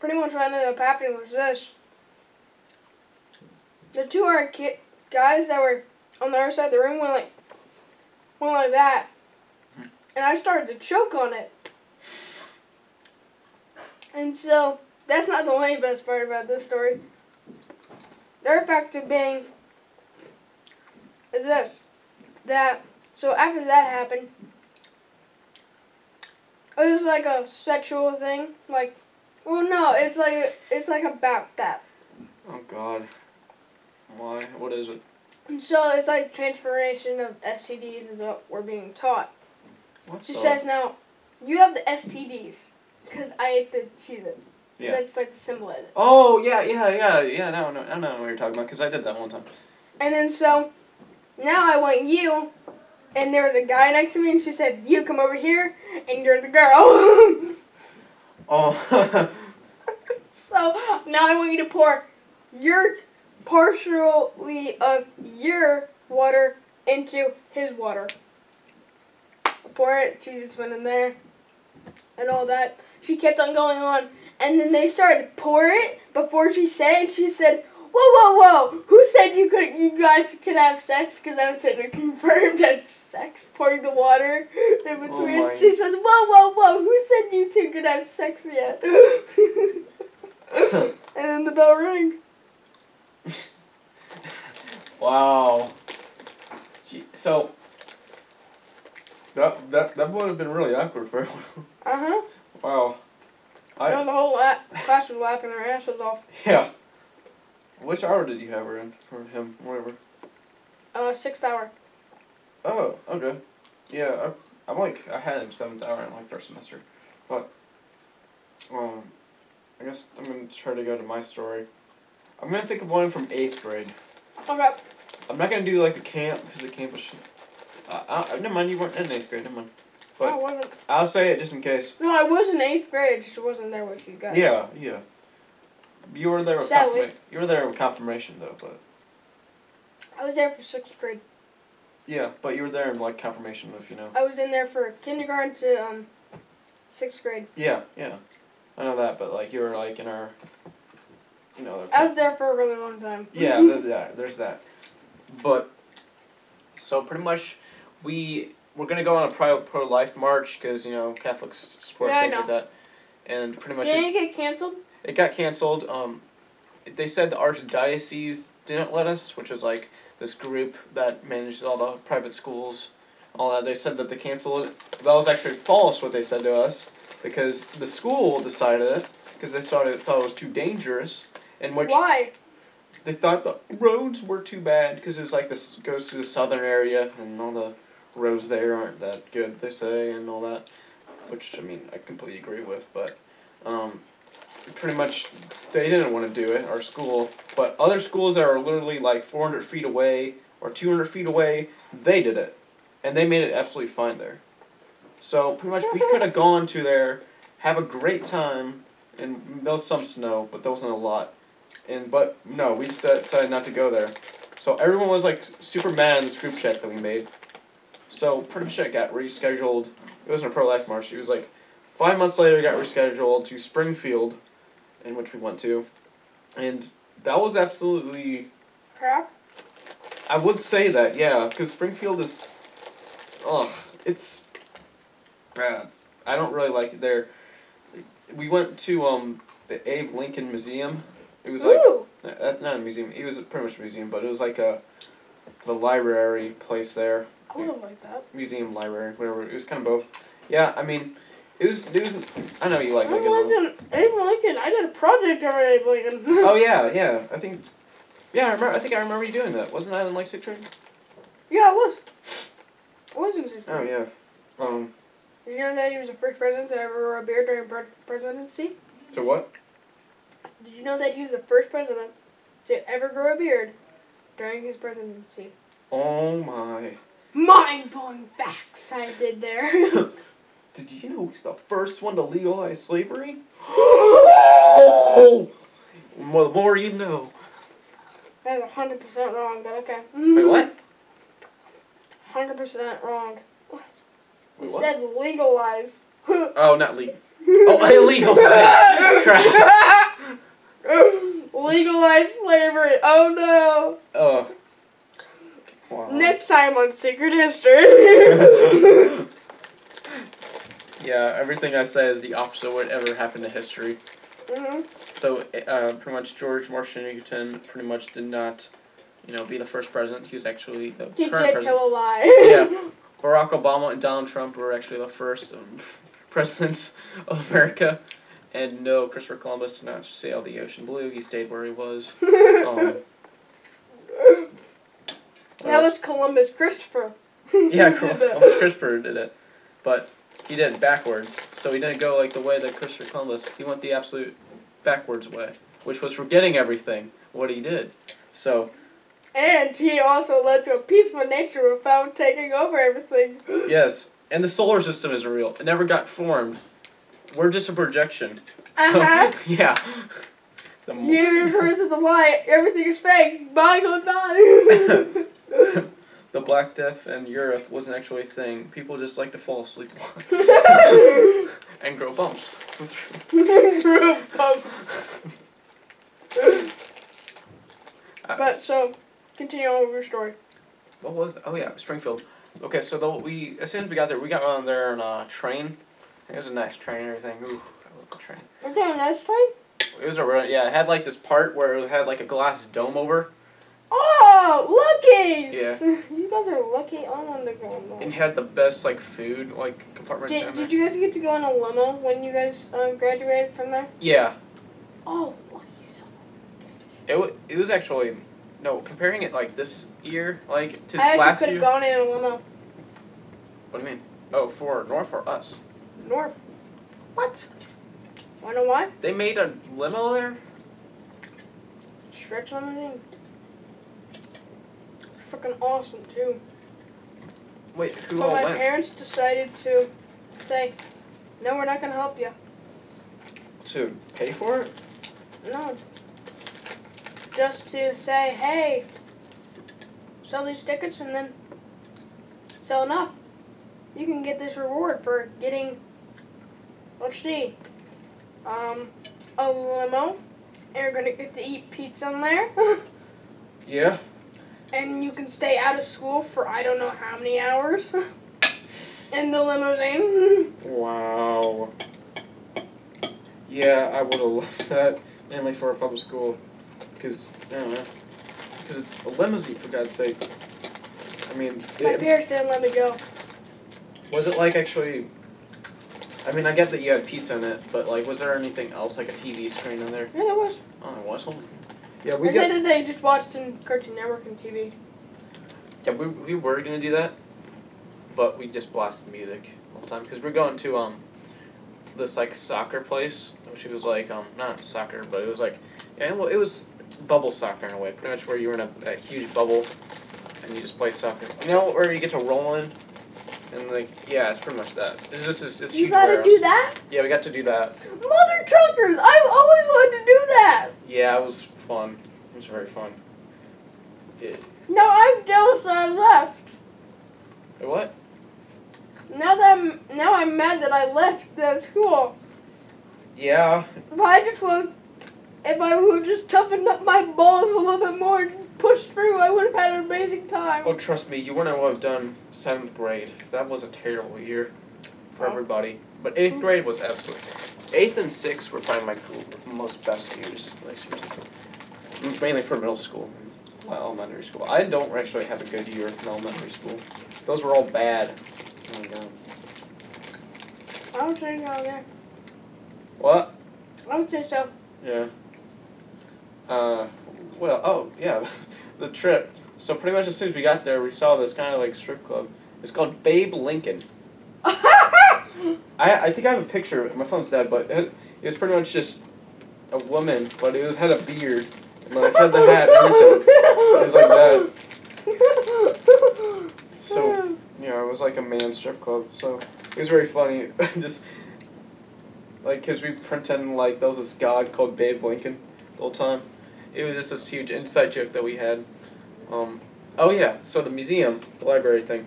what ended up happening was this. The two other guys that were on the other side of the room went like that. And I started to choke on it. And so, that's not the only best part about this story. The other factor being is this. So after that happened, it was like a sexual thing. Like, well, no, it's like about that. Oh, God. Why? What is it? And so it's like transformation of STDs is what we're being taught. What She says now, you have the STDs because I ate the Cheez-It. Yeah. That's like the symbol of it. Oh, yeah. Now I know what you're talking about because I did that one time. And then so, now I want you, and there was a guy next to me, and she said, you come over here, and you're the girl. Oh. So, now I want you to pour your partially of your water into his water. Pour it, Jesus went in there, and all that. She kept on going on, and then they started to pour it before she said it. She said, "Whoa! Who said you guys could have sex?" Because I was saying it confirmed as sex, pouring the water in between. Oh, she says, "Whoa! Who said you two could have sex yet?" And then the bell rang. Wow. Gee, so that would have been really awkward for everyone. Uh-huh. Wow. The whole class was laughing their asses off. Yeah. Which hour did you have her in for him? Whatever. 6th hour. Oh, okay. Yeah, I had him 7th hour in my first semester, but I guess I'm gonna try to go to my story. I'm gonna think of one from 8th grade. Okay. I'm not gonna do like the camp because the camp was shit. Never mind, you weren't in 8th grade. Never mind. But I wasn't. I'll say it just in case. No, I was in 8th grade. Just wasn't there with you guys. Yeah. You were there with confirmation. You were there with confirmation though, but. I was there for 6th grade. Yeah, but you were there in like confirmation if you know. I was in there for kindergarten to 6th grade. Yeah. I know that, but like you were like in our. I was there for a really long time. Yeah, there's that. But so pretty much we're gonna go on a pro-life march because Catholics support things like that, and pretty much. Did it get canceled? It got canceled. They said the archdiocese didn't let us, which is like this group that manages all the private schools, all that. They said that they canceled it. That was actually false what they said to us because the school decided it because they thought it was too dangerous. In which Why? They thought the roads were too bad because it was like this goes through the southern area and all the roads there aren't that good, they say, and all that. Which, I mean, I completely agree with, but pretty much they didn't want to do it, our school. But other schools that are literally like 400 feet away or 200 feet away, they did it. And they made it absolutely fine there. So pretty much we could have gone to there, have a great time, and there was some snow, but there wasn't a lot. But no, we just decided not to go there. So everyone was like super mad in this group chat that we made. So pretty much it got rescheduled. It wasn't a pro-life march. It was like 5 months later it got rescheduled to Springfield, in which we went to. And that was absolutely... crap? I would say that, yeah, because Springfield is... it's bad. I don't really like it there. We went to the Abe Lincoln Museum. It was like not a museum. It was pretty much a museum, but it was like the library place there. I would have liked that. Museum, library, whatever. It was kind of both. Yeah, I mean, it was. I know you like Abe Lincoln. Lincoln. I did a project on Abe Lincoln. Oh yeah. I think I remember you doing that. Wasn't that in like 6th grade? Yeah, it was. It was in 6th grade. Oh yeah. Did you know that he was the first president to ever grow a beard during presidency? To what? Did you know that he was the first president to ever grow a beard during his presidency? Oh my. mind-blowing facts I did there. Did you know he's the first one to legalize slavery? Well, the more you know. That was 100% wrong, but okay. Wait, what? 100% wrong. Wait, You what? said legalize. Oh, not legal. Oh, illegal. Crap. Legalize slavery. Oh no. Oh. Wow. Next time on Secret History. Yeah, everything I say is the opposite of what ever happened to history. So, pretty much George Washington pretty much did not, be the first president. He was actually the He current did president. tell a lie. Yeah. Barack Obama and Donald Trump were actually the first presidents of America. And no, Christopher Columbus did not sail the ocean blue. He stayed where he was. That was Columbus Christopher. Yeah, Who did that. Columbus Christopher did it. But he did it backwards. So he didn't go like the way that Christopher Columbus. He went the absolute backwards way, which was forgetting everything, what he did. So... And he also led to a peaceful nature without taking over everything. Yes, and the solar system isn't real. It never got formed. We're just a projection. So, yeah. The universe is a lie. Everything is fake. Bye, goodbye. The Black Death in Europe wasn't actually a thing. People just like to fall asleep and grow bumps. Grow bumps. But so, continue on with your story. What was it? Oh yeah, Springfield. Okay, so as soon as we got there, we got on there on a train. It was a nice train and everything. Ooh, I love the train. Was that a nice train? It was it had like this part where it had like a glass dome over. Oh, lookies! Yeah. You guys are lucky. I wanted to go on one. And had the best like food compartment. Did you guys get to go in a limo when you guys graduated from there? Yeah. Oh, luckies. It was actually comparing it like this year like to I last actually year. could have gone in a limo. What do you mean? Oh, for North or us? North. What? Wanna know why? They made a limo there? Stretch limousine. Freaking awesome too. Wait, who But all my went? parents decided to say, no, we're not gonna help you. To pay for it? No. Just to say, hey, sell these tickets and then sell enough. You can get this reward for getting, let's see, a limo. And you're gonna get to eat pizza in there. Yeah. And you can stay out of school for I don't know how many hours in the limousine. Wow. Yeah, I would have loved that, mainly for a public school, because I don't know, because it's a limousine for God's sake. I mean, My parents didn't let me go. was it like actually? I mean, I get that you had pizza in it, but like, was there anything else like a TV screen in there? Yeah, there was. Oh, there was. Yeah, I said that they just watched some Cartoon Network and TV. Yeah, we were gonna do that, but we just blasted music all the time because we're going to this like soccer place, which was like not soccer, but it was like it was bubble soccer in a way, pretty much where you were in a huge bubble and you just play soccer. You know where you get to roll in and like it's pretty much that. It's just this You huge gotta warehouse. do that? Yeah, we got to do that. Mother truckers! I've always wanted to do that! Yeah, it was fun. It was very fun. No, I'm jealous that I left. What? Now I'm mad that I left that school. Yeah. If I would just toughened up my balls a little bit more and pushed through, I would have had an amazing time. Oh, trust me, you wouldn't have done 7th grade. That was a terrible year for everybody. But 8th grade was absolutely... 8th and 6th were probably my most best years. Like, seriously. Mainly for middle school. Well, elementary school. I don't actually have a good year in elementary school. Those were all bad. Oh my god. I would say so, yeah. What? I would say so. Yeah. The trip. So pretty much as soon as we got there, we saw this kind of like strip club. It's called Babe Lincoln. I think I have a picture of it. My phone's dead, but it was pretty much just a woman, but it had a beard. And like had the hat and everything. It was like that. So Yeah, it was like a man's strip club, so it was very funny. Just like, cause we pretended like there was this god called Babe Lincoln the whole time. It was just this huge inside joke that we had. Oh yeah, so the museum, the library thing.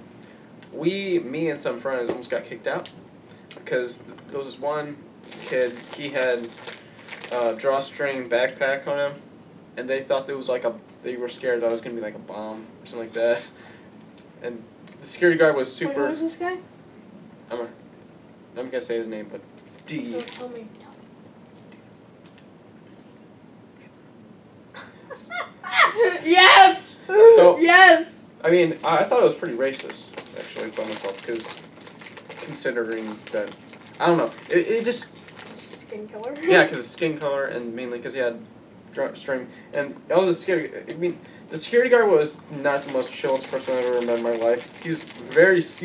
Me and some friends almost got kicked out because there was this one kid. He had a drawstring backpack on him, and they thought there was like they were scared that it was gonna be like a bomb or something like that. And the security guard was super. Wait, who was this guy? I'm gonna say his name, but D. Don't tell me. Yes. So- yes. I mean, I thought it was pretty racist, actually, by myself, because considering that, I don't know, it just, Skin color. yeah, because of skin color, and mainly because he had string, and that was a scary, I mean, the security guard was not the most chillest person I've ever met in my life. He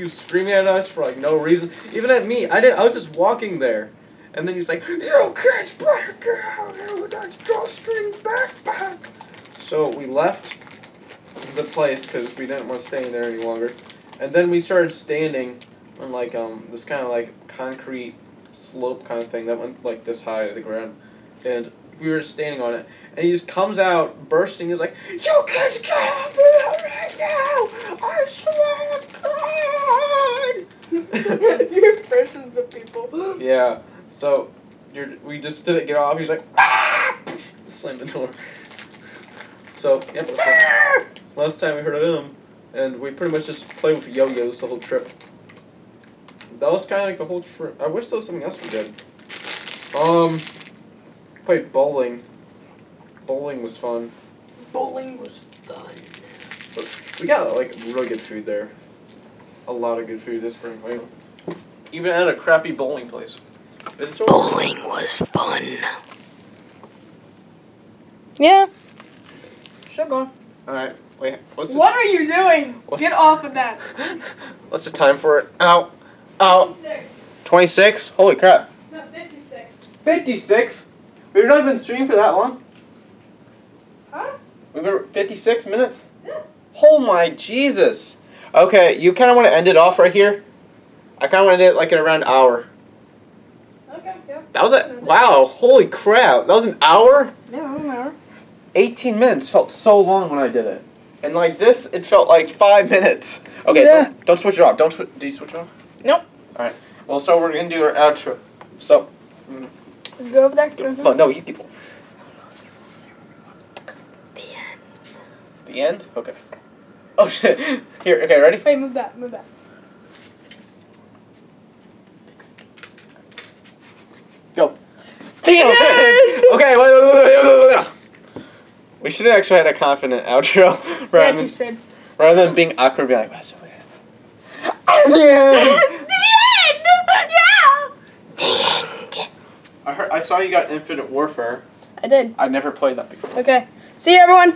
was screaming at us for, like, no reason, even at me. I was just walking there, and then he's like, "You kids better get out here with that drawstring backpack." So we left the place because we didn't want to stay in there any longer, and then we started standing on like this kind of like concrete slope kind of thing that went like this high to the ground, and we were standing on it, and he just comes out bursting. He's like, "You kids get off of right now! I swear to God!" Your impressions of people. Yeah. So we just didn't get off. He's like, "Ah!" Slammed the door. So yep. Last time we heard of him, and we pretty much just played with yo-yos the whole trip. That was kind of like the whole trip. I wish there was something else we did. Played bowling. Bowling was fun. Bowling was fun. But we got like really good food there. A lot of good food this spring. Even at a crappy bowling place. Bowling was fun. Yeah. Still going. Alright, wait. What's What are you doing? Get off of that. What's the time for it? Ow. Ow. 26? Holy crap. No, 56. 56? We've not been streaming for that long? Huh? We've been 56 minutes? Yeah. Oh my Jesus. Okay, you kind of want to end it off right here? I kind of want to end it like in around an hour. Okay, yeah. That was it? Wow, holy crap. That was an hour? Yeah, an hour. 18 minutes felt so long when I did it. And like this, it felt like 5 minutes. Okay, Yeah. don't switch it off. Do you switch it off? Nope. Alright. Well, so we're going to do our outro. So. Go over there. Oh, no, you people. The end. The end? Okay. Oh, shit. Here, okay, ready? Wait, move back, move back. Go. Damn! Okay, wait. We should have actually had a confident outro Yeah, you should. rather than being awkward, be like, "What's The end! Yeah! The end! I saw you got Infinite Warfare. I did. I never played that before. Okay. See you, everyone.